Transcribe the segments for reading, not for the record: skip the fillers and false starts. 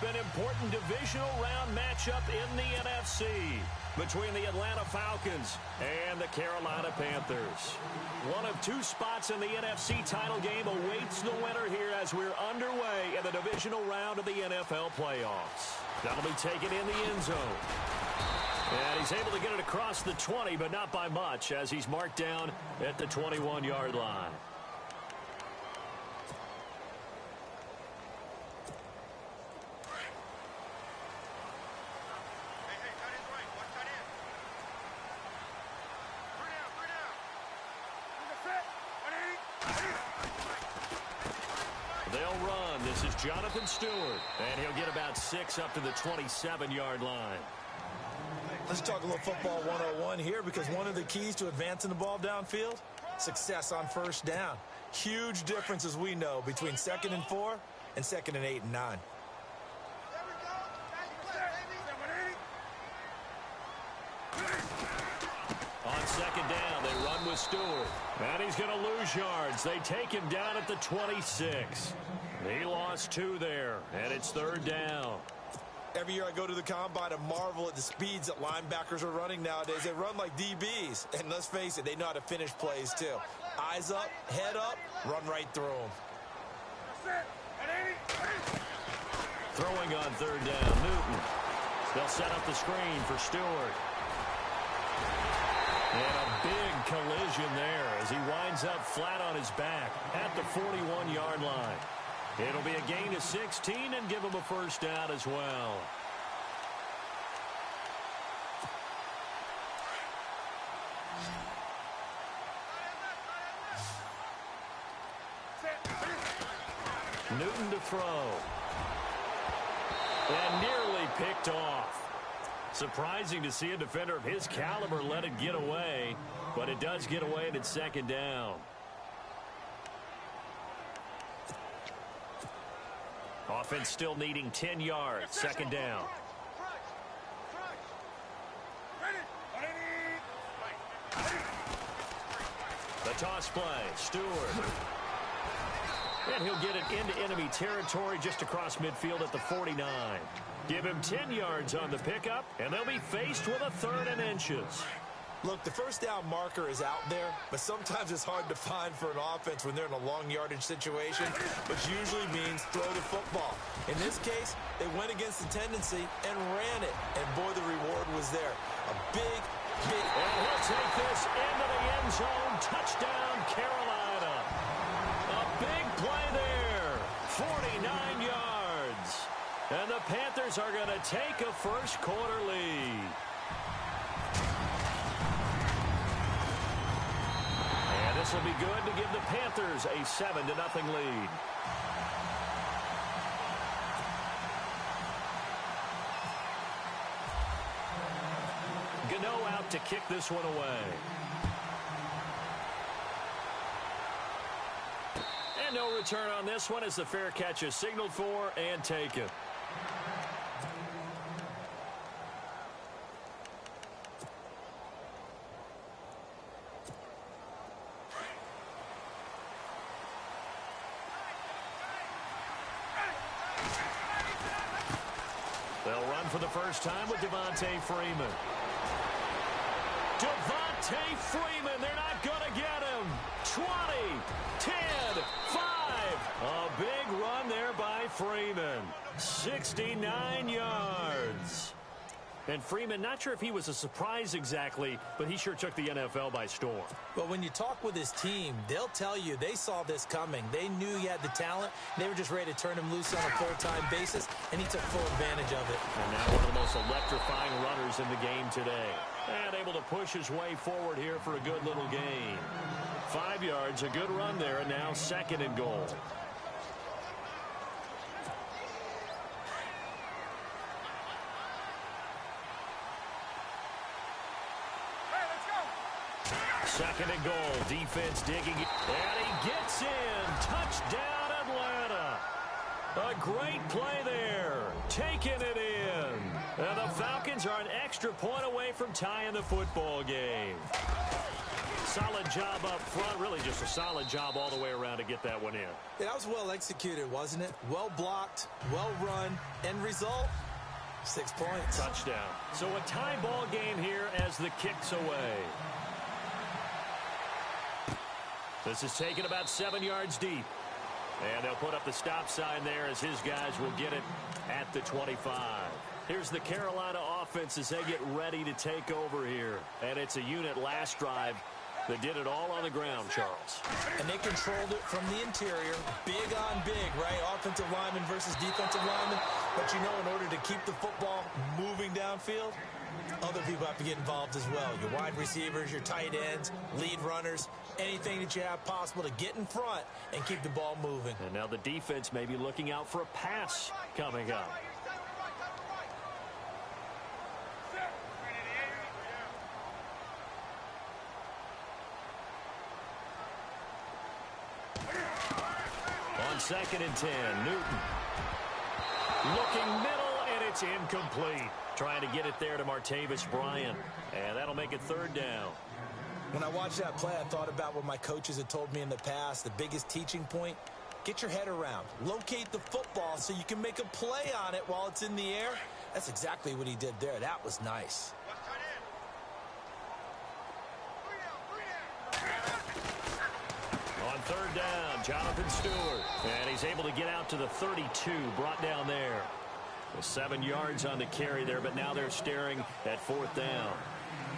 an important divisional round matchup in the NFC between the Atlanta Falcons and the Carolina Panthers. One of two spots in the NFC title game awaits the winner here as we're underway in the divisional round of the NFL playoffs. That'll be taken in the end zone. And he's able to get it across the 20, but not by much, as he's marked down at the 21-yard line. They'll run. This is Jonathan Stewart, and he'll get about 6 up to the 27-yard line. Let's talk a little football 101 here, because one of the keys to advancing the ball downfield, success on first down. Huge difference, as we know, between 2nd and 4 and 2nd and 8 and 9. On second down, they run with Stewart. And he's going to lose yards. They take him down at the 26. He lost 2 there, and it's 3rd down. Every year I go to the combine and marvel at the speeds that linebackers are running nowadays. They run like DBs. And let's face it, they know how to finish plays too. Eyes up, head up, run right through them. Throwing on 3rd down, Newton. They'll set up the screen for Stewart. And a big collision there as he winds up flat on his back at the 41-yard line. It'll be a gain of 16 and give him a first down as well. Newton to throw. And nearly picked off. Surprising to see a defender of his caliber let it get away, but it does get away and it's 2nd down. Offense still needing 10 yards, 2nd down. The toss play, Stewart. And he'll get it into enemy territory just across midfield at the 49. Give him 10 yards on the pickup, and they'll be faced with a 3rd and inches. Look, the first down marker is out there, but sometimes it's hard to find for an offense when they're in a long yardage situation, which usually means throw the football. In this case, they went against the tendency and ran it, and boy, the reward was there. A big. And he'll take this into the end zone. Touchdown, Carolina. A big play there. 49 yards. And the Panthers are going to take a first-quarter lead. And this will be good to give the Panthers a 7-0 lead. Gano out to kick this one away. And no return on this one as the fair catch is signaled for and taken. They'll run for the first time with Devontae Freeman. Devontae Freeman, they're not going to get him. 20, 10, 5. A big run there by Freeman. 69 yards. And Freeman, not sure if he was a surprise exactly, but he sure took the NFL by storm. But when you talk with his team, they'll tell you they saw this coming. They knew he had the talent. They were just ready to turn him loose on a full-time basis, and he took full advantage of it. And now one of the most electrifying runners in the game today. And able to push his way forward here for a good little gain. 5 yards, a good run there, and now 2nd and goal. Second and goal. Defense digging. And he gets in. Touchdown, Atlanta. A great play there. Taking it in. And the Falcons are an extra point away from tying the football game. solid job up front. Really just a solid job all the way around to get that one in. Yeah, that was well executed, wasn't it? Well blocked, well run. End result, 6 points. Touchdown. So a tie ball game here as the kick's away. This is taken about 7 yards deep. And they'll put up the stop sign there as his guys will get it at the 25. Here's the Carolina offense as they get ready to take over here. And it's a unit last drive that did it all on the ground, Charles. And they controlled it from the interior. Big on big, right? Offensive lineman versus defensive lineman. But you know, in order to keep the football moving downfield, other people have to get involved as well. Your wide receivers, your tight ends, lead runners, anything that you have possible to get in front and keep the ball moving. And now the defense may be looking out for a pass coming up. On 2nd and 10, Newton. Looking middle, and it's incomplete. Trying to get it there to Martavis Bryant. And that'll make it 3rd down. When I watched that play, I thought about what my coaches had told me in the past. The biggest teaching point, get your head around. Locate the football so you can make a play on it while it's in the air. That's exactly what he did there. That was nice. On 3rd down, Jonathan Stewart. And he's able to get out to the 32, brought down there. Well, 7 yards on the carry there, but now they're staring at 4th down.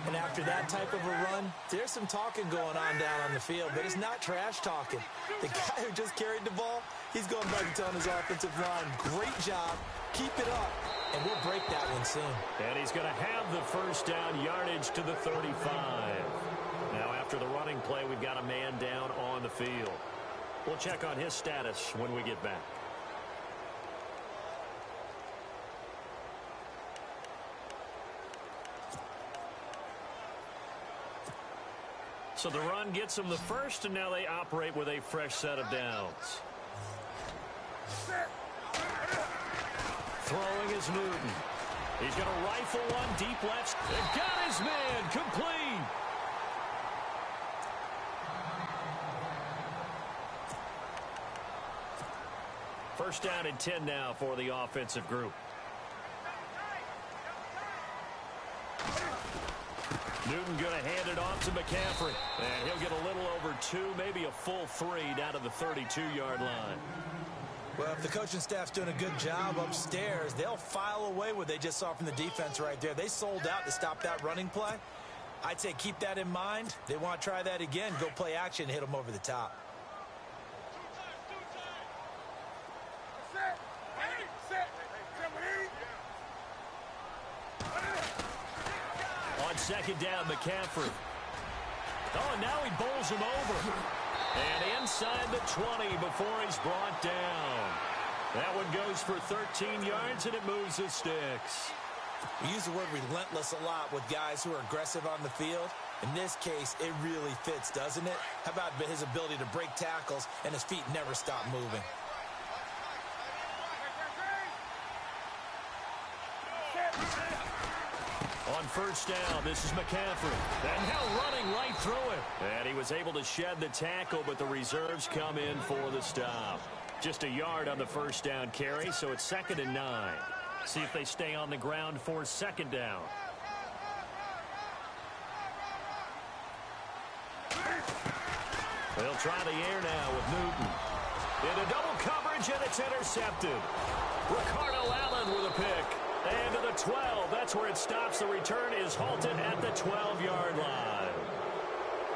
And after that type of a run, there's some talking going on down on the field, but it's not trash talking. The guy who just carried the ball, he's going back and telling his offensive line, great job, keep it up, and we'll break that one soon. And he's going to have the 1st down yardage to the 35. Now after the running play, we've got a man down on the field. We'll check on his status when we get back. So the run gets them the 1st, and now they operate with a fresh set of downs. Throwing is Newton. He's going to rifle one deep left. And got his man complete. First down and 10 now for the offensive group. Newton going to hand it off to McCaffrey. And he'll get a little over 2, maybe a full 3 down to the 32-yard line. Well, if the coaching staff's doing a good job upstairs, they'll file away what they just saw from the defense right there. They sold out to stop that running play. I'd say keep that in mind. They want to try that again. Go play action and hit them over the top. On 2nd down, McCaffrey. Oh, and now he bowls him over. And inside the 20 before he's brought down. That one goes for 13 yards, and it moves the sticks. We use the word relentless a lot with guys who are aggressive on the field. In this case, it really fits, doesn't it? How about his ability to break tackles and his feet never stop moving? On 1st down, this is McCaffrey. And now running right through it. And he was able to shed the tackle, but the reserves come in for the stop. Just a yard on the 1st down carry, so it's 2nd and 9. See if they stay on the ground for 2nd down. They'll try the air now with Newton. Into double coverage, and it's intercepted. Ricardo Allen with a pick. And to the 12, that's where it stops. The return is halted at the 12-yard line.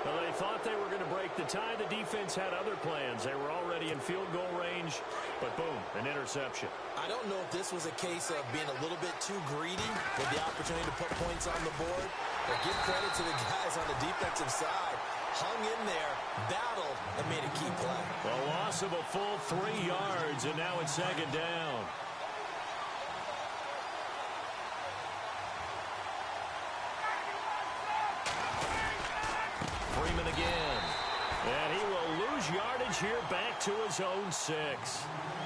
Well, they thought they were going to break the tie. The defense had other plans. They were already in field goal range, but boom, an interception. I don't know if this was a case of being a little bit too greedy with the opportunity to put points on the board, but give credit to the guys on the defensive side. Hung in there, battled, and made a key play. A loss of a full 3 yards, and now it's 2nd down. Freeman again. And he will lose yardage here back to his own 6.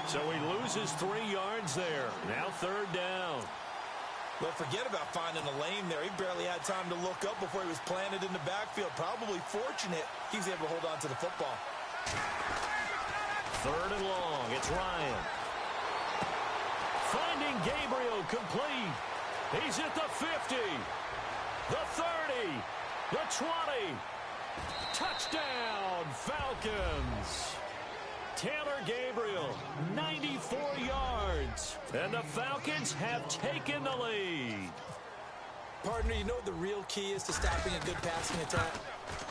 So he loses 3 yards there. Now 3rd down. Well, forget about finding a lane there. He barely had time to look up before he was planted in the backfield. Probably fortunate he was able to hold on to the football. 3rd and long. It's Ryan. Finding Gabriel complete. He's at the 50. The 30. The 20. Touchdown, Falcons. Taylor Gabriel, 94 yards. And the Falcons have taken the lead. Partner, you know what the real key is to stopping a good passing attack?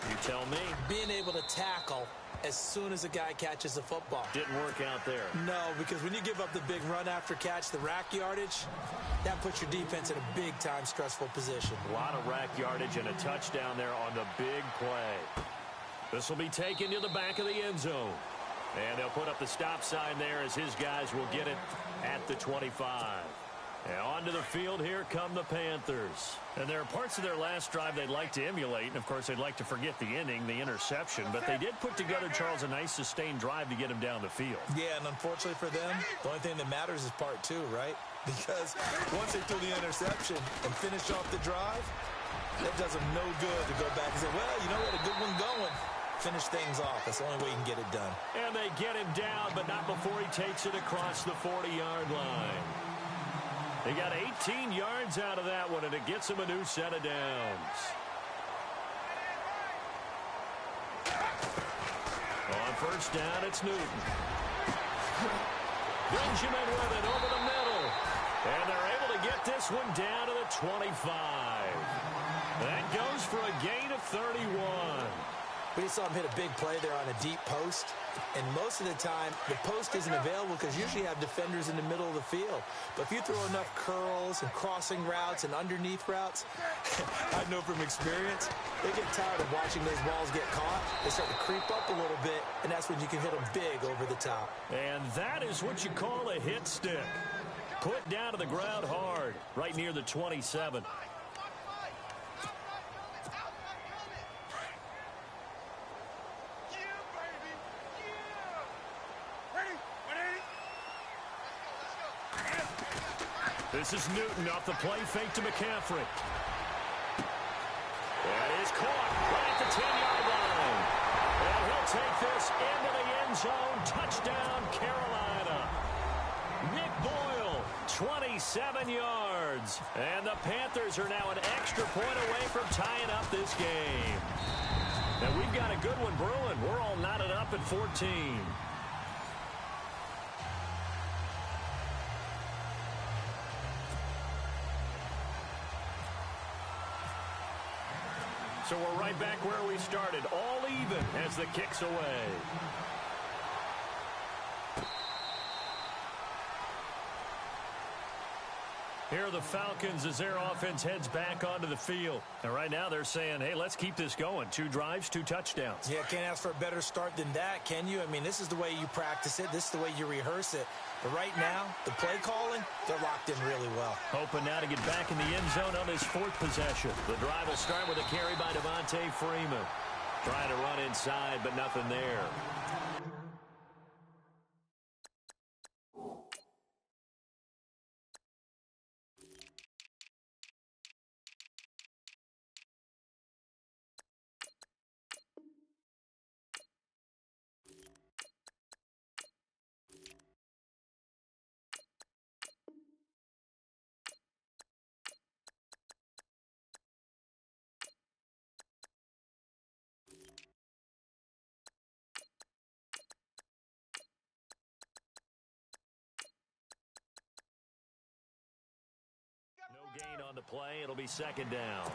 You tell me. Being able to tackle as soon as a guy catches the football. Didn't work out there. No, because when you give up the big run after catch, the rack yardage, that puts your defense in a big-time stressful position. A lot of rack yardage and a touchdown there on the big play. This will be taken to the back of the end zone. And they'll put up the stop sign there as his guys will get it at the 25. And onto the field, here come the Panthers. And there are parts of their last drive they'd like to emulate. And, of course, they'd like to forget the inning, the interception. But they did put together, Charles, a nice sustained drive to get him down the field. Yeah, and unfortunately for them, the only thing that matters is part 2, right? Because once they threw the interception and finish off the drive, that does them no good to go back and say, well, you know what, a good one going. Finish things off. That's the only way you can get it done. And they get him down, but not before he takes it across the 40-yard line. They got 18 yards out of that one, and it gets him a new set of downs. On first down, it's Newton. Benjamin with it over the middle. And they're able to get this one down to the 25. That goes for a gain of 31. We just saw him hit a big play there on a deep post. And most of the time, the post isn't available because usually you have defenders in the middle of the field. But if you throw enough curls and crossing routes and underneath routes, I know from experience, they get tired of watching those balls get caught. They start to creep up a little bit, and that's when you can hit them big over the top. And that is what you call a hit stick. Put down to the ground hard, right near the 27. This is Newton off the play fake to McCaffrey. That is caught right at the 10-yard line. And he'll take this into the end zone. Touchdown, Carolina. Nick Boyle, 27 yards. And the Panthers are now an extra point away from tying up this game. And we've got a good one brewing. We're all knotted up at 14. So we're right back where we started, all even as the kick's away. Here are the Falcons as their offense heads back onto the field. And right now they're saying, hey, let's keep this going. 2 drives, 2 touchdowns. Yeah, can't ask for a better start than that, can you? I mean, this is the way you practice it. This is the way you rehearse it. But right now, the play calling, they're locked in really well. Hoping now to get back in the end zone on his 4th possession. The drive will start with a carry by Devontae Freeman. Trying to run inside, but nothing there. Gain on the play. It'll be 2nd down.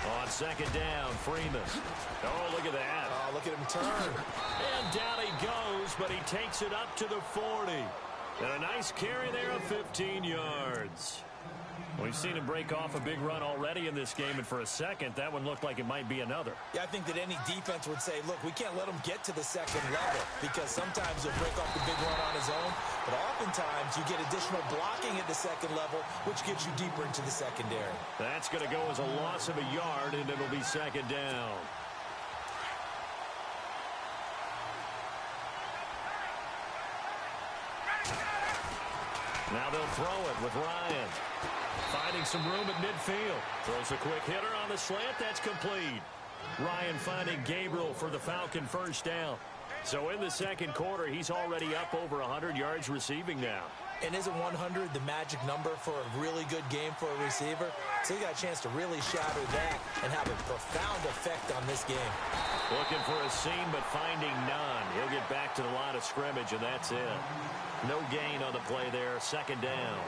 On 2nd down, Freeman. Oh, look at that. Oh, look at him turn. And down he goes, but he takes it up to the 40. And a nice carry there of 15 yards. We've seen him break off a big run already in this game, and for a second, that one looked like it might be another. Yeah, I think that any defense would say, look, we can't let him get to the 2nd level, because sometimes he'll break off the big run on his own, but oftentimes you get additional blocking at the 2nd level, which gets you deeper into the secondary. That's going to go as a loss of a yard, and it'll be 2nd down. Now they'll throw it with Ryan. Finding some room at midfield. Throws a quick hitter on the slant. That's complete. Ryan finding Gabriel for the Falcon first down. So in the second quarter, he's already up over 100 yards receiving now. And isn't 100 the magic number for a really good game for a receiver? So he got a chance to really shatter that and have a profound effect on this game. Looking for a seam, but finding none. He'll get back to the line of scrimmage, and that's it. No gain on the play there. Second down.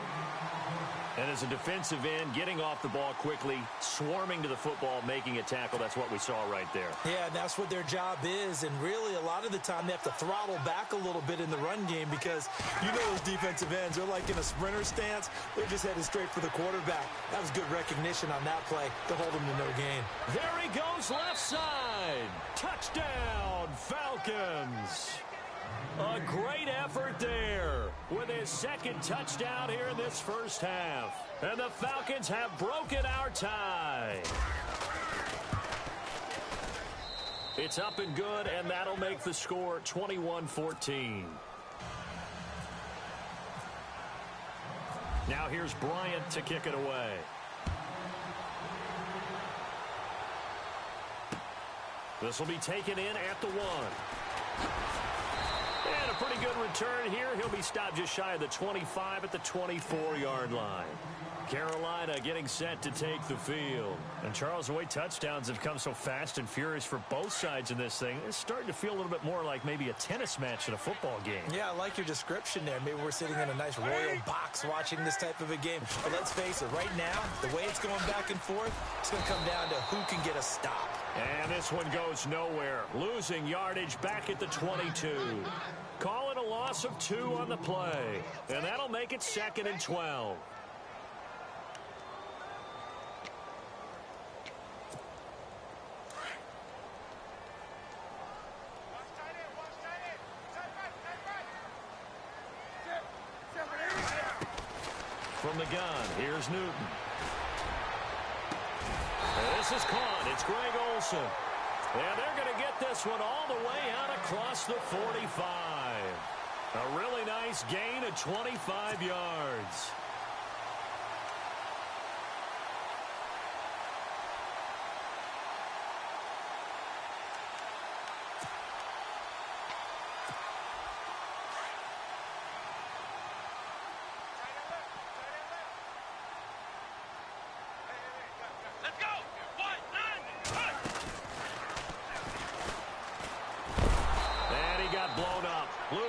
And as a defensive end, getting off the ball quickly, swarming to the football, making a tackle, that's what we saw right there. Yeah, that's what their job is. And really, a lot of the time, they have to throttle back a little bit in the run game because you know those defensive ends, they're like in a sprinter stance. They're just headed straight for the quarterback. That was good recognition on that play to hold him to no gain. There he goes, left side. Touchdown, Falcons. A great effort there with his second touchdown here in this first half. And the Falcons have broken our tie. It's up and good, and that'll make the score 21-14. Now here's Bryant to kick it away. This will be taken in at the 1. And a pretty good return here. He'll be stopped just shy of the 25 at the 24-yard line. Carolina getting set to take the field. And Charles, the way touchdowns have come so fast and furious for both sides in this thing, it's starting to feel a little bit more like maybe a tennis match in a football game. Yeah, I like your description there. Maybe we're sitting in a nice royal box watching this type of a game. But let's face it, right now, the way it's going back and forth, it's going to come down to who can get a stop. And this one goes nowhere. Losing yardage back at the 22. Call it a loss of 2 on the play. And that'll make it 2nd and 12. From the gun, here's Newton. And this is caught. It's Greg Olsen. And they're going to get this one all the way out across the 45. A really nice gain of 25 yards.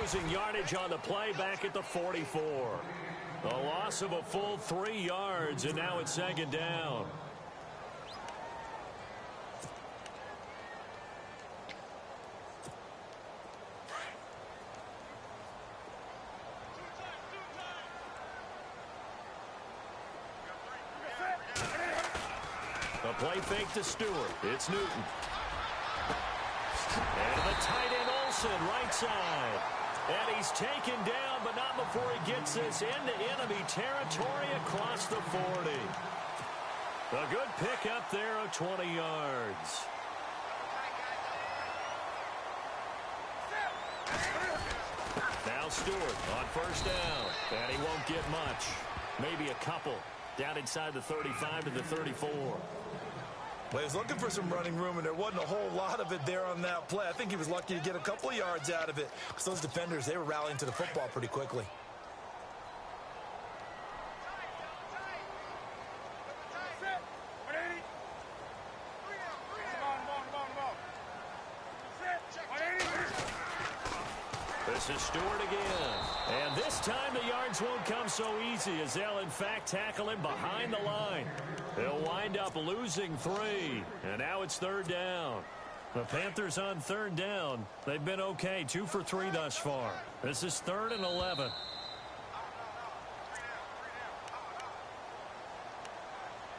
Losing yardage on the play back at the 44. A loss of a full 3 yards, and now it's 2nd down. The play fake to Stewart. It's Newton. And the tight end Olsen, right side. And he's taken down, but not before he gets this into enemy territory across the 40. A good pickup there of 20 yards. Now Stewart on first down. And he won't get much. Maybe a couple. Down inside the 35 to the 34. Well, he was looking for some running room, and there wasn't a whole lot of it there on that play. I think he was lucky to get a couple of yards out of it because those defenders, they were rallying to the football pretty quickly. This is Stewart again. And this time the yards won't come so easy as they'll, in fact, tackle him behind the line. They'll wind up losing 3. And now it's 3rd down. The Panthers on 3rd down. They've been okay. 2 for 3 thus far. This is 3rd and 11.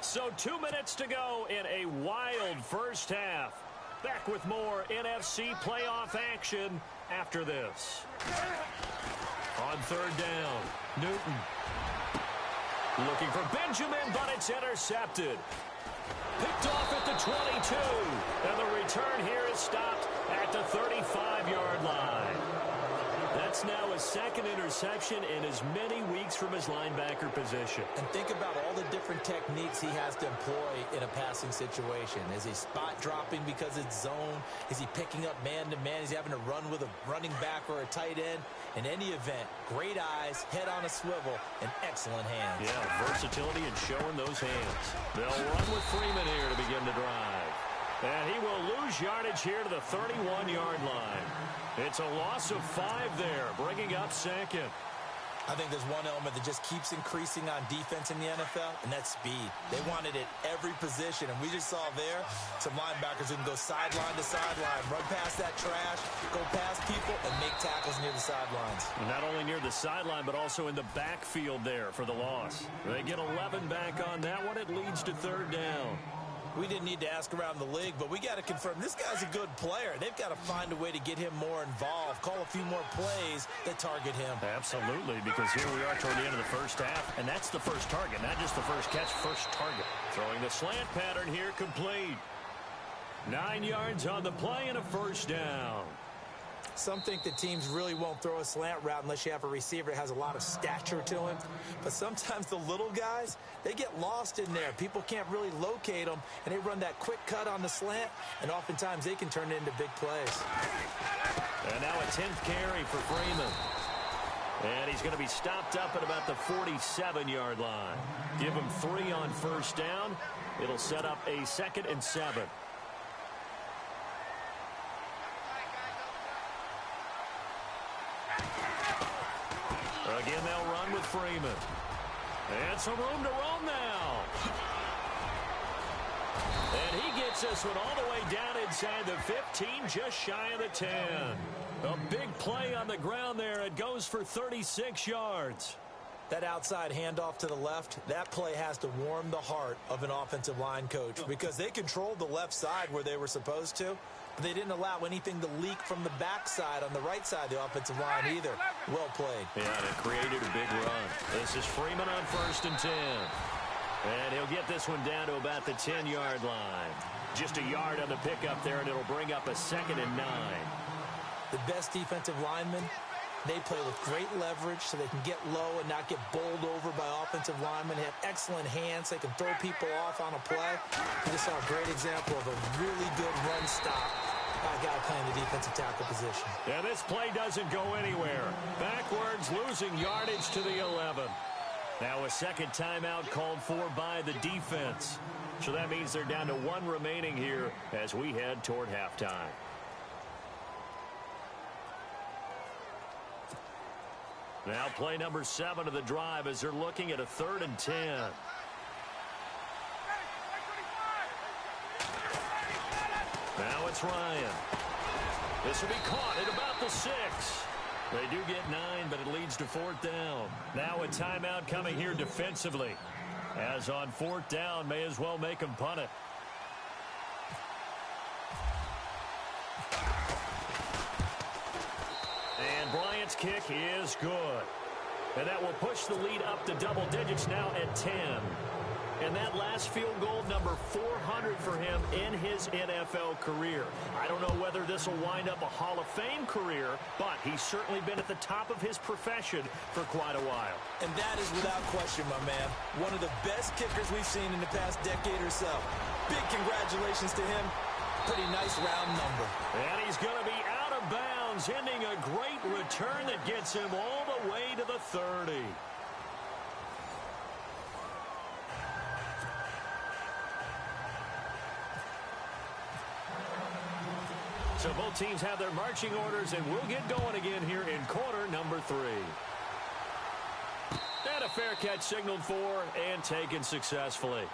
So 2 minutes to go in a wild first half. Back with more NFC playoff action after this. On 3rd down, Newton. Looking for Benjamin, but it's intercepted. Picked off at the 22. And the return here is stopped at the 35-yard line. That's now his second interception in as many weeks from his linebacker position. And think about all the different techniques he has to employ in a passing situation. Is he spot dropping because it's zone? Is he picking up man-to-man? Is he having to run with a running back or a tight end? In any event, great eyes, head on a swivel, and excellent hands. Yeah, versatility and showing those hands. They'll run with Freeman here to begin the drive. And he will lose yardage here to the 31-yard line. It's a loss of 5 there, bringing up second. I think there's one element that just keeps increasing on defense in the NFL, and that's speed. They want it at every position, and we just saw there some linebackers who can go sideline to sideline, run past that trash, go past people, and make tackles near the sidelines. Not only near the sideline, but also in the backfield there for the loss. They get 11 back on that one. It leads to third down. We didn't need to ask around the league, but we got to confirm this guy's a good player. They've got to find a way to get him more involved, call a few more plays that target him. Absolutely, because here we are toward the end of the first half, and that's the first target, not just the first catch, first target. Throwing the slant pattern here complete. 9 yards on the play and a first down. Some think that teams really won't throw a slant route unless you have a receiver that has a lot of stature to him. But sometimes the little guys, they get lost in there. People can't really locate them, and they run that quick cut on the slant, and oftentimes they can turn it into big plays. And now a 10th carry for Freeman. And he's going to be stopped up at about the 47-yard line. Give him 3 on first down. It'll set up a 2nd and 7. Again, they'll run with Freeman. And some room to roam now. And he gets this one all the way down inside the 15, just shy of the 10. A big play on the ground there. It goes for 36 yards. That outside handoff to the left, that play has to warm the heart of an offensive line coach because they controlled the left side where they were supposed to. They didn't allow anything to leak from the backside on the right side of the offensive line either. Well played. Yeah, they created a big run. This is Freeman on 1st and 10. And he'll get this one down to about the 10-yard line. Just a yard on the pickup there, and it'll bring up a 2nd and 9. The best defensive linemen, they play with great leverage so they can get low and not get bowled over by offensive linemen. They have excellent hands. They can throw people off on a play. We just saw a great example of a really good run stop by a guy playing the defensive tackle position. Yeah, this play doesn't go anywhere. Backwards, losing yardage to the 11. Now a second timeout called for by the defense. So that means they're down to 1 remaining here as we head toward halftime. Now play number 7 of the drive as they're looking at a 3rd and 10. Now it's Ryan. This will be caught at about the 6. They do get 9, but it leads to 4th down. Now a timeout coming here defensively. As on 4th down, may as well make them punt it. And Bryant's kick is good. And that will push the lead up to double digits now at 10. And that last field goal, number 400 for him in his NFL career. I don't know whether this will wind up a Hall of Fame career, but he's certainly been at the top of his profession for quite a while. And that is without question, my man. One of the best kickers we've seen in the past decade or so. Big congratulations to him. Pretty nice round number. And he's going to be out of bounds, ending a great return that gets him all the way to the 30. So both teams have their marching orders, and we'll get going again here in quarter number 3. And a fair catch signaled for and taken successfully.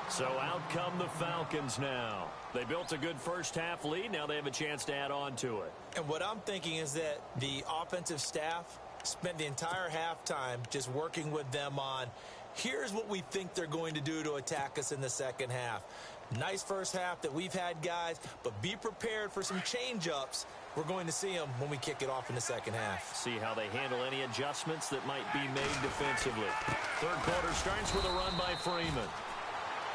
So out come the Falcons now. They built a good first half lead. Now they have a chance to add on to it. And what I'm thinking is that the offensive staff spent the entire halftime just working with them on, here's what we think they're going to do to attack us in the second half. Nice first half that we've had, guys, but be prepared for some change-ups. We're going to see them when we kick it off in the second half. See how they handle any adjustments that might be made defensively. Third quarter starts with a run by Freeman.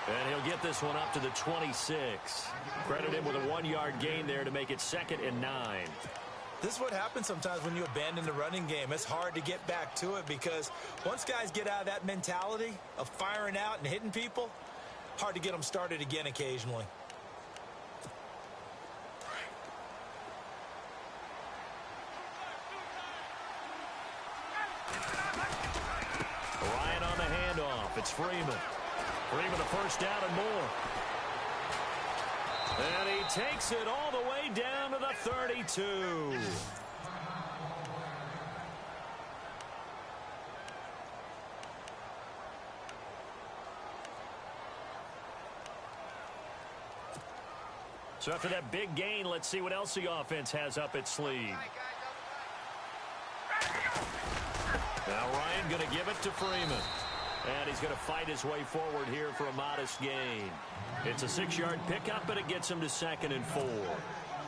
And he'll get this one up to the 26. Credit him with a 1-yard gain there to make it 2nd and 9. This is what happens sometimes when you abandon the running game. It's hard to get back to it because once guys get out of that mentality of firing out and hitting people, hard to get them started again occasionally. Ryan on the handoff. It's Freeman. Freeman the first down and more. And he takes it all the way down to the 32. So after that big gain, let's see what else the offense has up its sleeve. Now Ryan going to give it to Freeman. And he's going to fight his way forward here for a modest gain. It's a 6-yard pickup, but it gets him to 2nd and 4.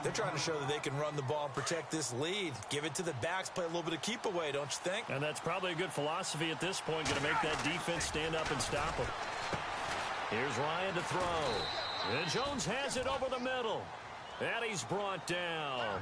They're trying to show that they can run the ball and protect this lead. Give it to the backs, play a little bit of keep away, don't you think? And that's probably a good philosophy at this point, going to make that defense stand up and stop them. Here's Ryan to throw. And Jones has it over the middle. And he's brought down.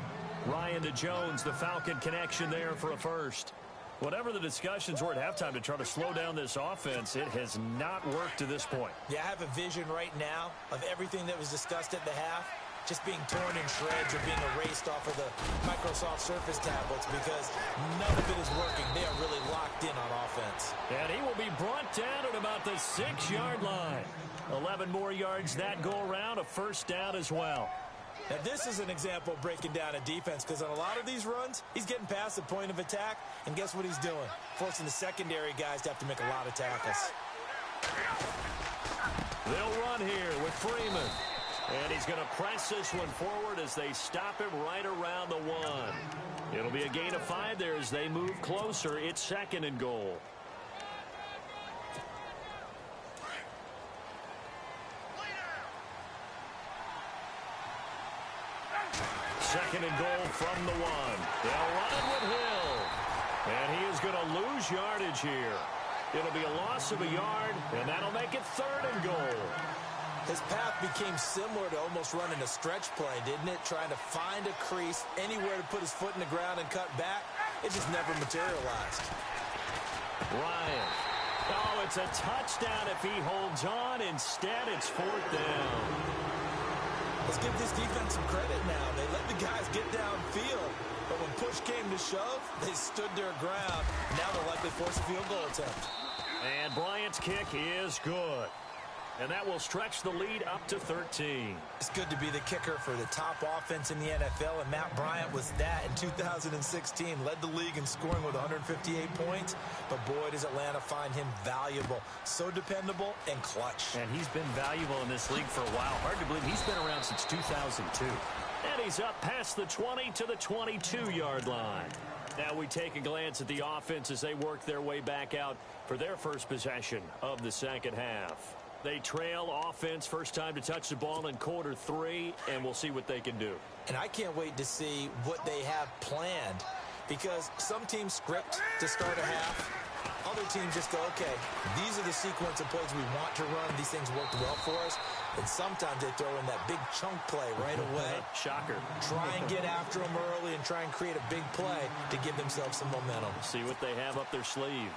Ryan to Jones, the Falcon connection there for a first. Whatever the discussions were at halftime to try to slow down this offense, it has not worked to this point. Yeah, I have a vision right now of everything that was discussed at the half just being torn in shreds or being erased off of the Microsoft Surface tablets because none of it is working. They are really locked in on offense. And he will be brought down at about the 6-yard line. 11 more yards that go around, a first down as well. Now, this is an example of breaking down a defense because on a lot of these runs, he's getting past the point of attack, and guess what he's doing? Forcing the secondary guys to have to make a lot of tackles. They'll run here with Freeman. And he's going to press this one forward as they stop him right around the 1. It'll be a gain of 5 there as they move closer. It's 2nd and goal. Second and goal from the 1. They'll run it with Hill. And he is going to lose yardage here. It'll be a loss of a yard, and that'll make it 3rd and goal. His path became similar to almost running a stretch play, didn't it? Trying to find a crease, anywhere to put his foot in the ground and cut back. It just never materialized. Ryan. Oh, it's a touchdown if he holds on. Instead, it's 4th down. Let's give this defense some credit now. They let the guys get downfield. But when push came to shove, they stood their ground. Now they'll likely force a field goal attempt. And Bryant's kick is good. And that will stretch the lead up to 13. It's good to be the kicker for the top offense in the NFL, and Matt Bryant was that in 2016. Led the league in scoring with 158 points, but boy, does Atlanta find him valuable. So dependable and clutch. And he's been valuable in this league for a while. Hard to believe he's been around since 2002. And he's up past the 20 to the 22-yard line. Now we take a glance at the offense as they work their way back out for their first possession of the second half. They trail offense first time to touch the ball in quarter 3, and we'll see what they can do. And I can't wait to see what they have planned because some teams script to start a half. Other teams just go, okay, these are the sequence of plays we want to run. These things worked well for us. And sometimes they throw in that big chunk play right away. Shocker. Try and get after them early and try and create a big play to give themselves some momentum. See what they have up their sleeve.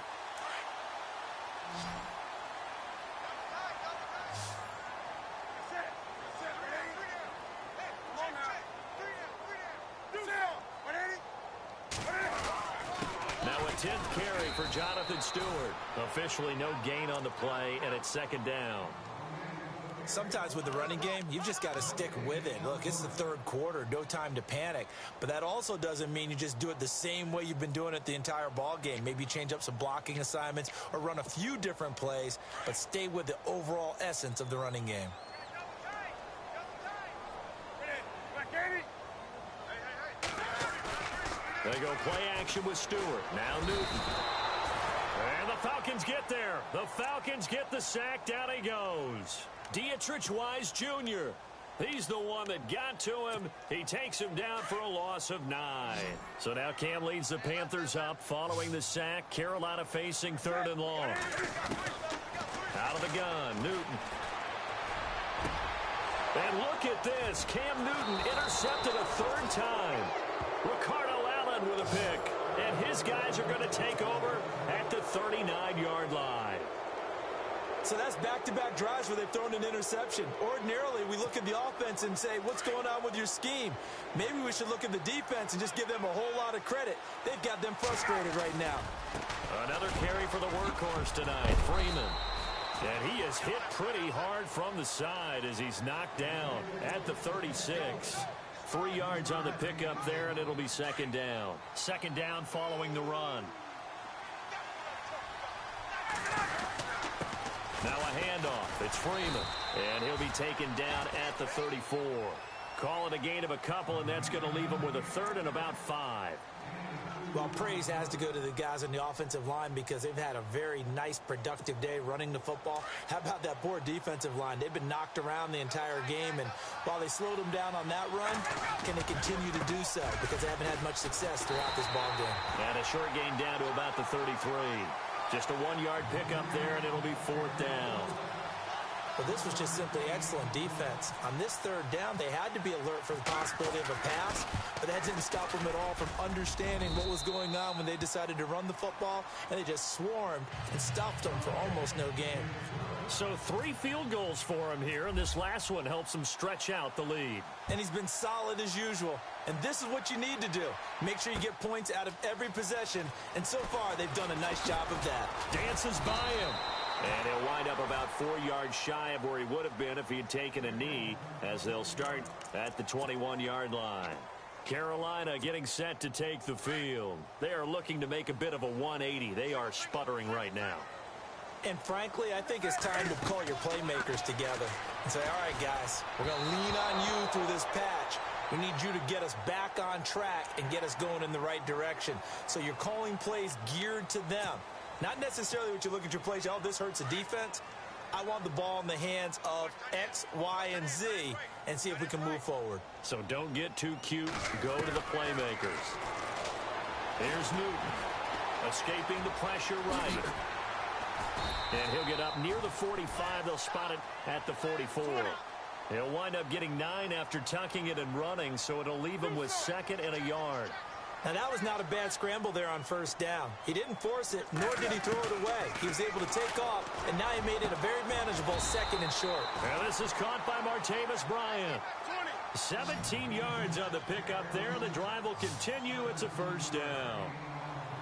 Now a 10th carry for Jonathan Stewart. Officially no gain on the play, and it's 2nd down. Sometimes with the running game, you've just got to stick with it. Look, it's the 3rd quarter, no time to panic. But that also doesn't mean you just do it the same way you've been doing it the entire ball game. Maybe change up some blocking assignments or run a few different plays, but stay with the overall essence of the running game. They go play action with Stewart. Now Newton. And the Falcons get there. The Falcons get the sack. Down he goes. Dietrich Wise Jr. He's the one that got to him. He takes him down for a loss of 9. So now Cam leads the Panthers up following the sack. Carolina facing 3rd and long. Out of the gun, Newton. And look at this. Cam Newton intercepted a 3rd time. Ricardo Freeman with a pick. And his guys are going to take over at the 39-yard line. So that's back-to-back drives where they've thrown an interception. Ordinarily, we look at the offense and say, what's going on with your scheme? Maybe we should look at the defense and just give them a whole lot of credit. They've got them frustrated right now. Another carry for the workhorse tonight, Freeman. And he is hit pretty hard from the side as he's knocked down at the 36. 3 yards on the pickup there, and it'll be second down. Second down following the run. Now a handoff. It's Freeman. And he'll be taken down at the 34. Call it a gain of a couple, and that's going to leave him with a third and about 5. Well, praise has to go to the guys on the offensive line because they've had a very nice, productive day running the football. How about that poor defensive line? They've been knocked around the entire game, and while they slowed them down on that run, can they continue to do so because they haven't had much success throughout this ball game. And a short gain down to about the 33. Just a 1-yard pickup there, and it'll be fourth down. Well, this was just simply excellent defense. On this third down, they had to be alert for the possibility of a pass, but that didn't stop them at all from understanding what was going on when they decided to run the football, and they just swarmed and stuffed them for almost no gain. So 3 field goals for him here, and this last one helps him stretch out the lead. And he's been solid as usual. And this is what you need to do. Make sure you get points out of every possession. And so far, they've done a nice job of that. Dances by him. And he'll wind up about 4 yards shy of where he would have been if he had taken a knee, as they'll start at the 21-yard line. Carolina getting set to take the field. They are looking to make a bit of a 180. They are sputtering right now. And frankly, I think it's time to call your playmakers together and say, all right, guys, we're going to lean on you through this patch. We need you to get us back on track and get us going in the right direction. So you're calling plays geared to them. Not necessarily what you look at your plays, oh, this hurts the defense. I want the ball in the hands of X, Y, and Z and see if we can move forward. So don't get too cute. Go to the playmakers. Here's Newton. Escaping the pressure right. And he'll get up near the 45. They'll spot it at the 44. He'll wind up getting 9 after tucking it and running, so it'll leave him with 2nd and a yard. Now, that was not a bad scramble there on first down. He didn't force it, nor did he throw it away. He was able to take off, and now he made it a very manageable 2nd and short. And this is caught by Martavis Bryant. 17 yards on the pickup there. The drive will continue. It's a first down.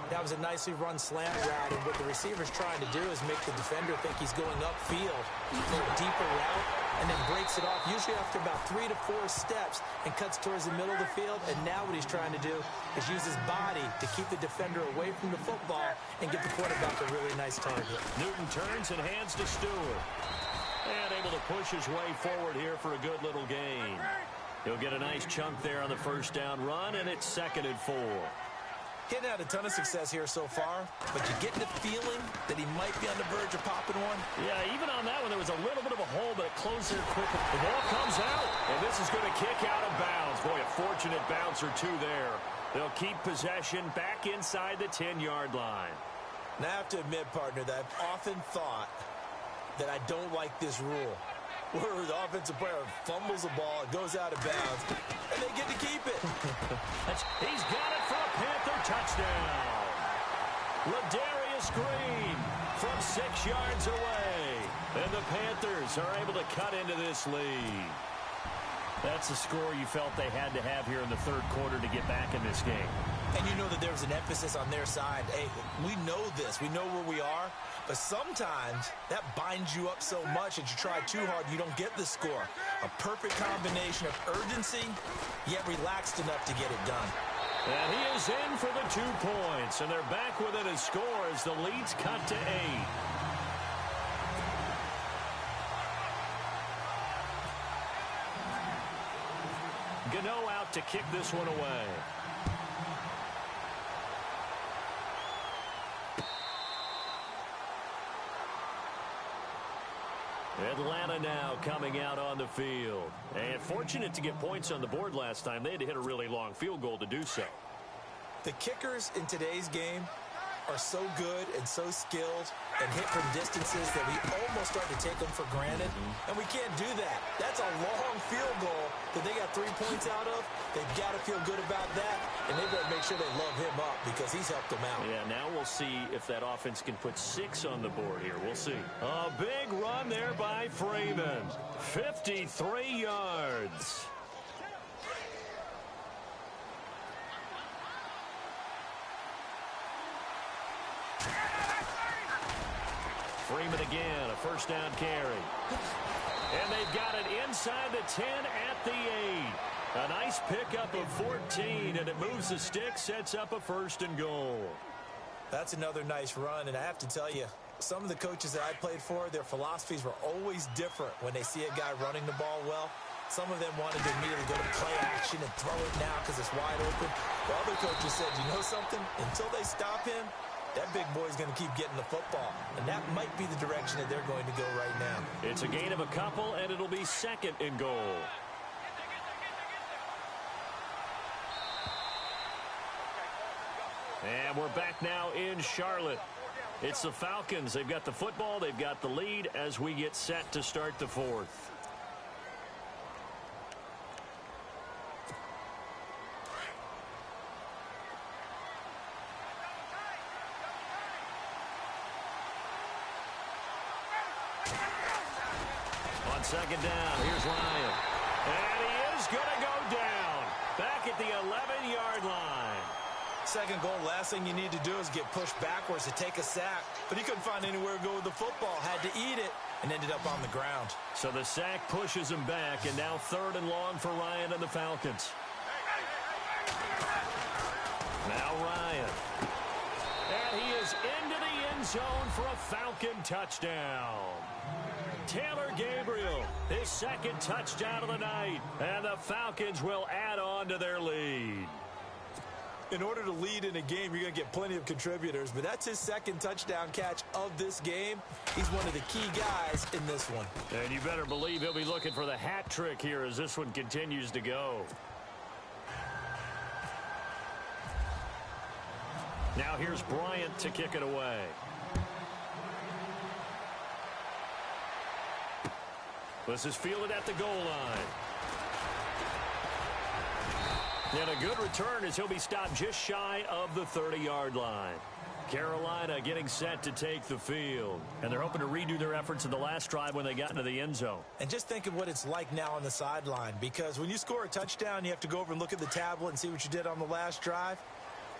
That was a nicely run slant route, and what the receiver's trying to do is make the defender think he's going upfield for a deeper route, and then breaks it off, usually after about 3 to 4 steps, and cuts towards the middle of the field. And now what he's trying to do is use his body to keep the defender away from the football and get the quarterback a really nice target. Newton turns and hands to Stewart. And able to push his way forward here for a good little gain. He'll get a nice chunk there on the first down run, and it's 2nd and 4. He hadn't had a ton of success here so far, but you're getting the feeling that he might be on the verge of popping one. Yeah, even on that one, there was a little bit of a hole, but it closed there quickly. The ball comes out, and this is going to kick out of bounds. Boy, a fortunate bounce or two there. They'll keep possession back inside the 10-yard line. Now, I have to admit, partner, that I've often thought that I don't like this rule, where the offensive player fumbles the ball, it goes out of bounds, and they get to keep it. He's got it for a Panther touchdown. Ladarius Green from 6 yards away. And the Panthers are able to cut into this lead. That's the score you felt they had to have here in the third quarter to get back in this game. And you know that there was an emphasis on their side. Hey, we know this. We know where we are. But sometimes that binds you up so much that you try too hard, you don't get the score. A perfect combination of urgency, yet relaxed enough to get it done. And he is in for the 2 points. And they're back within a score as the lead's cut to 8. Gano out to kick this one away. Atlanta now coming out on the field. And fortunate to get points on the board last time. They had to hit a really long field goal to do so. The kickers in today's game are so good and so skilled and hit from distances that we almost start to take them for granted, and we can't do that. That's a long field goal that they got 3 points out of. They've got to feel good about that, and they better make sure they love him up because he's helped them out. Yeah, now we'll see if that offense can put 6 on the board here. We'll see. A big run there by Freeman. 53 yards. Freeman again, a first down carry. And they've got it inside the 10 at the 8. A nice pickup of 14, and it moves the stick, sets up a 1st and goal. That's another nice run, and I have to tell you, some of the coaches that I played for, their philosophies were always different when they see a guy running the ball well. Some of them wanted to immediately go to play action and throw it now because it's wide open. The other coaches said, you know something? Until they stop him, that big boy's going to keep getting the football. And that might be the direction that they're going to go right now. It's a gain of a couple, and it'll be 2nd and goal. And we're back now in Charlotte. It's the Falcons. They've got the football. They've got the lead as we get set to start the 4th. On 2nd down, here's Ryan. And he is going to go down. Back at the 11-yard line. 2nd goal, last thing you need to do is get pushed backwards to take a sack. But he couldn't find anywhere to go with the football. Had to eat it and ended up on the ground. So the sack pushes him back, and now 3rd and long for Ryan and the Falcons. Now Ryan. And he is into the end zone for a Falcon touchdown. Taylor Gabriel, his 2nd touchdown of the night. And the Falcons will add on to their lead. In order to lead in a game, you're going to get plenty of contributors, but that's his 2nd touchdown catch of this game. He's one of the key guys in this one. And you better believe he'll be looking for the hat trick here as this one continues to go. Now here's Bryant to kick it away. This is fielded at the goal line. And a good return as he'll be stopped just shy of the 30-yard line. Carolina getting set to take the field. And they're hoping to redo their efforts in the last drive when they got into the end zone. And just think of what it's like now on the sideline, because when you score a touchdown, you have to go over and look at the tablet and see what you did on the last drive.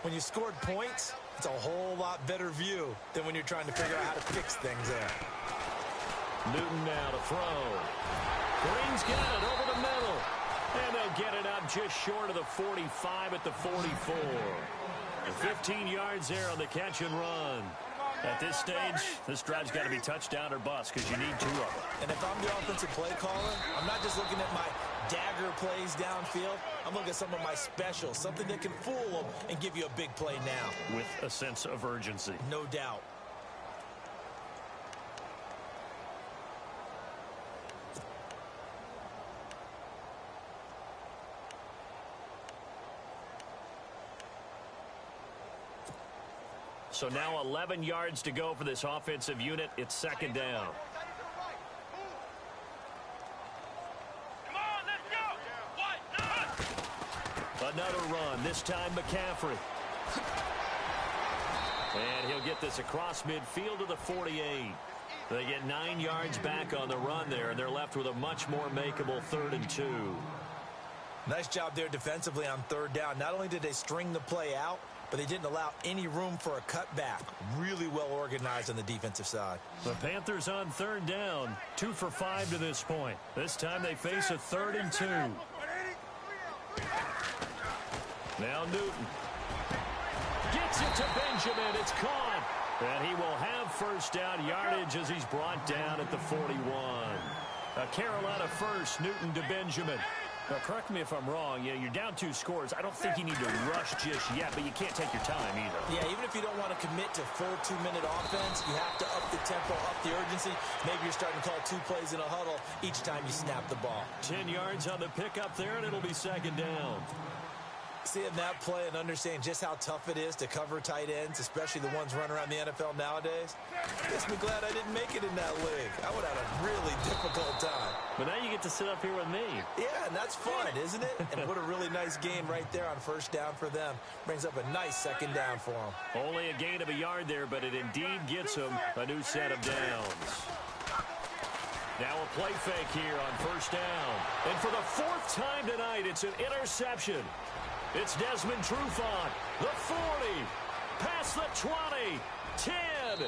When you scored points, it's a whole lot better view than when you're trying to figure out how to fix things there. Newton now to throw. Green's got it over the middle. And they'll get it up just short of the 45 at the 44. 15 yards there on the catch and run. At this stage, this drive's got to be touchdown or bust because you need 2 of them. And if I'm the offensive play caller, I'm not just looking at my dagger plays downfield. I'm looking at some of my specials, something that can fool them and give you a big play now. With a sense of urgency. No doubt. So now 11 yards to go for this offensive unit. It's 2nd down. Come on, let's go. Another run, this time McCaffrey. And he'll get this across midfield to the 48. They get 9 yards back on the run there, and they're left with a much more makeable 3rd and 2. Nice job there defensively on 3rd down. Not only did they string the play out, but they didn't allow any room for a cutback. Really well organized on the defensive side. The Panthers on 3rd down, 2 for 5 to this point. This time they face a 3rd and 2. Now Newton. Gets it to Benjamin. It's caught. And he will have 1st down yardage as he's brought down at the 41. A Carolina first, Newton to Benjamin. Now, correct me if I'm wrong. Yeah, you're down 2 scores. I don't think you need to rush just yet, but you can't take your time either. Yeah, even if you don't want to commit to full 2-minute offense, you have to up the tempo, up the urgency. Maybe you're starting to call 2 plays in a huddle each time you snap the ball. 10 yards on the pickup there, and it'll be 2nd down. Seeing that play and understanding just how tough it is to cover tight ends, especially the ones running around the NFL nowadays, makes me glad I didn't make it in that league. I would have had a really difficult time. But now you get to sit up here with me. Yeah, and that's fun, isn't it? And what a really nice gain right there on first down for them. Brings up a nice second down for them. Only a gain of a yard there, but it indeed gets them a new set of downs. Now a play fake here on first down. And for the fourth time tonight, it's an interception. It's Desmond Trufant, the 40, past the 20, 10, and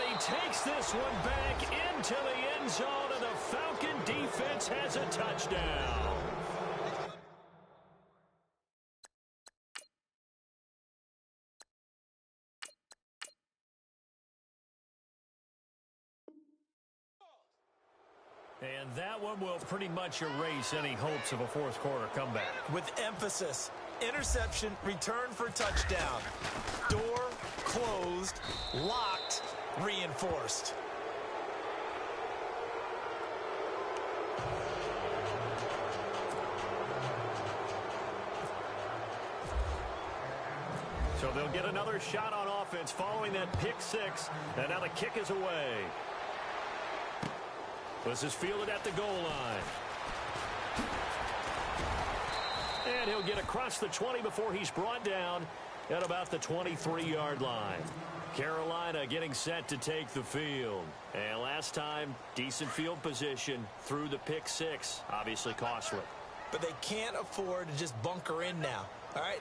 he takes this one back into the end zone, and the Falcon defense has a touchdown. And that one will pretty much erase any hopes of a fourth quarter comeback. With emphasis, interception, return for touchdown. Door closed, locked, reinforced. So they'll get another shot on offense following that pick six, and now the kick is away. This is fielded at the goal line. And he'll get across the 20 before he's brought down at about the 23-yard line. Carolina getting set to take the field. And last time, decent field position through the pick six. Obviously costly. But they can't afford to just bunker in now. All right,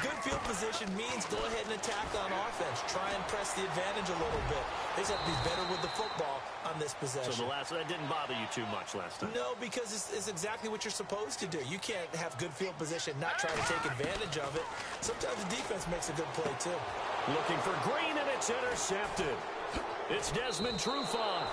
good field position means go ahead and attack on offense. Try and press the advantage a little bit. They just have to be better with the football on this possession. So that didn't bother you too much last time? No, because it's exactly what you're supposed to do. You can't have good field position, not try to take advantage of it. Sometimes the defense makes a good play, too. Looking for Green, and it's intercepted. It's Desmond Trufant.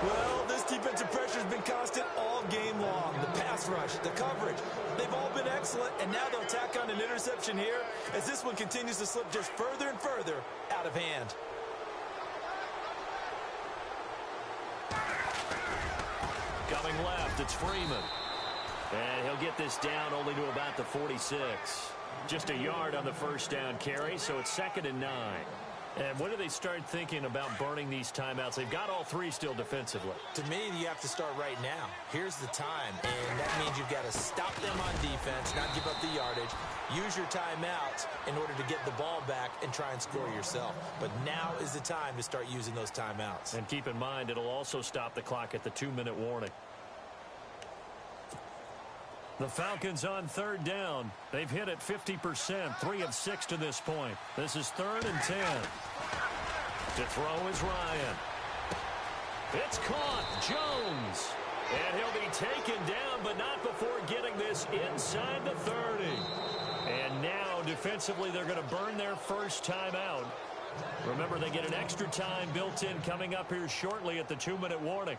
Well, this defensive pressure has been constant all game long. The pass rush, the coverage, they've all been excellent, and now they'll tack on an interception here as this one continues to slip just further and further out of hand. Coming left, it's Freeman. And he'll get this down only to about the 46. Just a yard on the first down carry, so it's 2nd and 9. And when do they start thinking about burning these timeouts? They've got all three still defensively. To me, you have to start right now. Here's the time, and that means you've got to stop them on defense, not give up the yardage. Use your timeouts in order to get the ball back and try and score yourself. But now is the time to start using those timeouts. And keep in mind, it'll also stop the clock at the 2-minute warning. The Falcons on 3rd down. They've hit it 50%, 3 of 6 to this point. This is 3rd and 10. To throw is Ryan. It's caught. Jones. And he'll be taken down, but not before getting this inside the 30. And now, defensively, they're going to burn their first timeout. Remember, they get an extra time built in coming up here shortly at the 2-minute warning.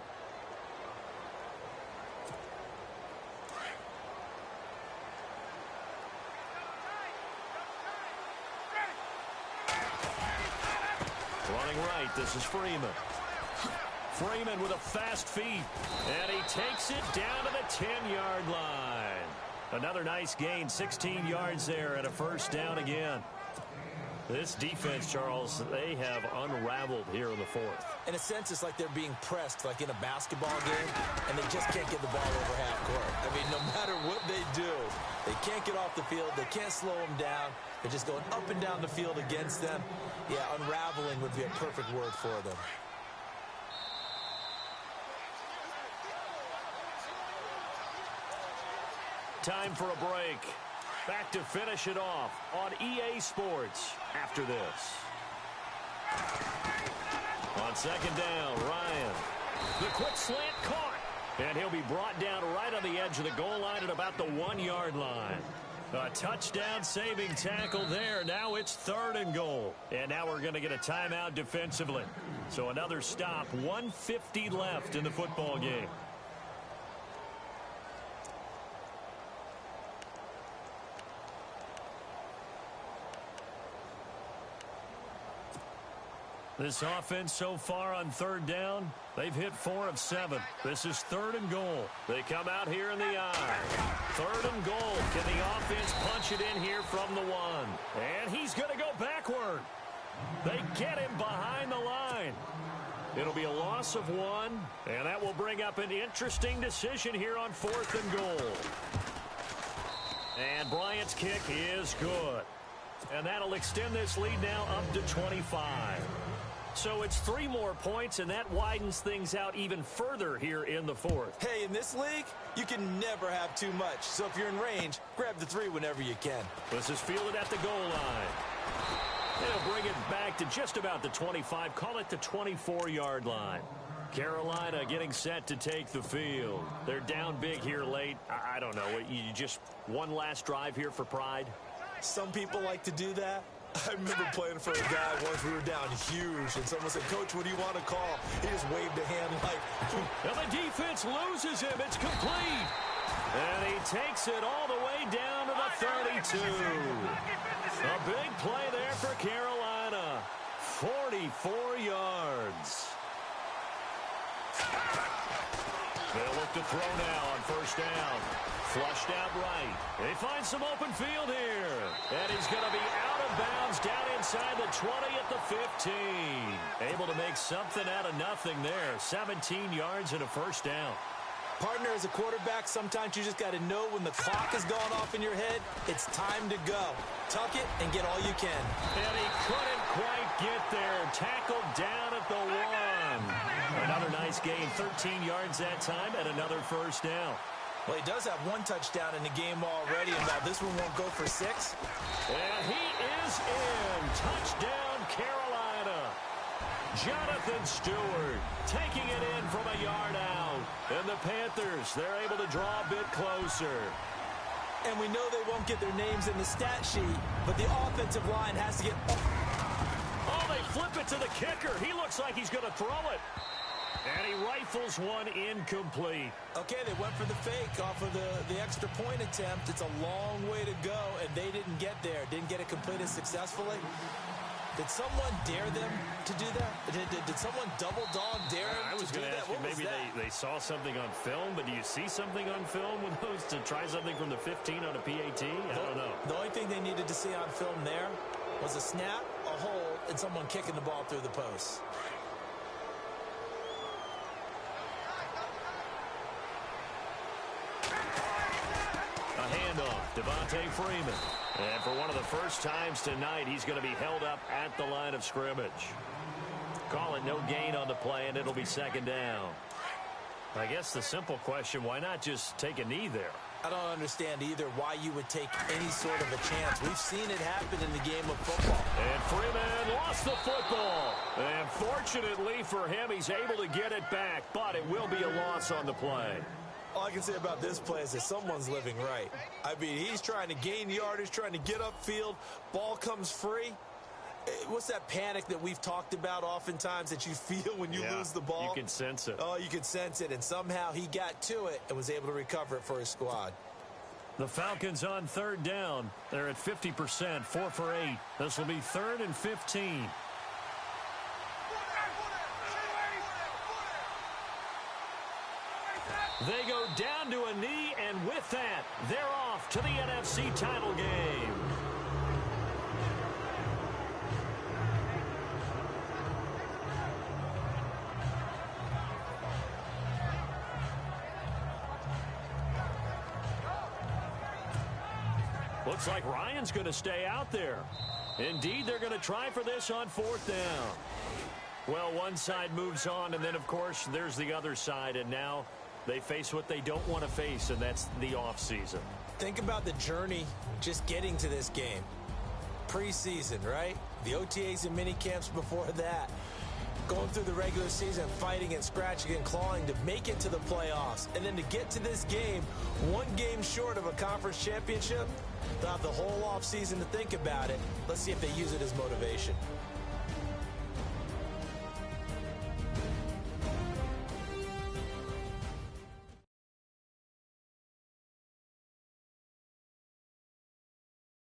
Running right, this is Freeman. Freeman with a fast feet, and he takes it down to the 10-yard line. Another nice gain, 16 yards there, and a first down again. This defense, Charles, they have unraveled here in the 4th. In a sense, it's like they're being pressed, like in a basketball game, and they just can't get the ball over half court. I mean, no matter what they do, they can't get off the field. They can't slow them down. They're just going up and down the field against them. Yeah, unraveling would be a perfect word for them. Time for a break. Back to finish it off on EA Sports after this. On 2nd down, Ryan. The quick slant caught. And he'll be brought down right on the edge of the goal line at about the 1-yard line. A touchdown saving tackle there. Now it's 3rd and goal. And now we're going to get a timeout defensively. So another stop. 1:50 left in the football game. This offense so far on third down, they've hit 4 of 7. This is 3rd and goal. They come out here in the I. 3rd and goal. Can the offense punch it in here from the 1? And he's going to go backward. They get him behind the line. It'll be a loss of 1, and that will bring up an interesting decision here on 4th and goal. And Bryant's kick is good. And that'll extend this lead now up to 25. So it's 3 more points, and that widens things out even further here in the 4th. Hey, in this league, you can never have too much. So if you're in range, grab the 3 whenever you can. This is fielded at the goal line. They'll bring it back to just about the 25. Call it the 24-yard line. Carolina getting set to take the field. They're down big here late. I don't know. You just one last drive here for pride? Some people like to do that. I remember playing for a guy once we were down huge, and someone said, "Coach, what do you want to call?" He just waved a hand like... Now the defense loses him. It's complete. And he takes it all the way down to the 32. A big play there for Carolina. 44 yards. They'll look to throw now on 1st down. Flushed out right. They find some open field here. And he's going to be out of bounds down inside the 20 at the 15. Able to make something out of nothing there. 17 yards and a 1st down. Partner, as a quarterback, sometimes you just got to know when the clock is going off in your head, it's time to go. Tuck it and get all you can. And he couldn't quite get there. Tackled down at the 1. Another nice gain, 13 yards that time, and another 1st down. Well, he does have 1 touchdown in the game already, and now this one won't go for 6. And he is in. Touchdown, Carolina. Jonathan Stewart taking it in from a yard out. And the Panthers, they're able to draw a bit closer. And we know they won't get their names in the stat sheet, but the offensive line has to get... Oh, they flip it to the kicker. He looks like he's going to throw it. And he rifles one incomplete. Okay, they went for the fake off of the extra point attempt. It's a long way to go, and they didn't get there. Didn't get it completed successfully. Did someone dare them to do that? Did someone double dog dare them I was going to ask you, maybe they saw something on film, but do you see something on film with those to try something from the 15 on a PAT? I don't know. The only thing they needed to see on film there was a snap, a hole, and someone kicking the ball through the post. A handoff, Devontae Freeman. And for one of the first times tonight, he's going to be held up at the line of scrimmage. Call it no gain on the play, and it'll be 2nd down. I guess the simple question, why not just take a knee there? I don't understand either why you would take any sort of a chance. We've seen it happen in the game of football. And Freeman lost the football. And fortunately for him, he's able to get it back, but it will be a loss on the play. All I can say about this play is that someone's living right. I mean, he's trying to gain yardage, trying to get upfield. Ball comes free. What's that panic that we've talked about oftentimes that you feel when you lose the ball? You can sense it. Oh, you can sense it. And somehow he got to it and was able to recover it for his squad. The Falcons on 3rd down. They're at 50%, 4 for 8. This will be 3rd and 15. They go down to a knee, and with that, they're off to the NFC title game. Looks like Ryan's going to stay out there. Indeed, they're going to try for this on 4th down. Well, one side moves on, and then, of course, there's the other side, and now they face what they don't want to face, and that's the offseason. Think about the journey just getting to this game. Preseason, right? The OTAs and mini camps before that. Going through the regular season, fighting and scratching and clawing to make it to the playoffs. And then to get to this game, one game short of a conference championship. They'll have the whole offseason to think about it. Let's see if they use it as motivation.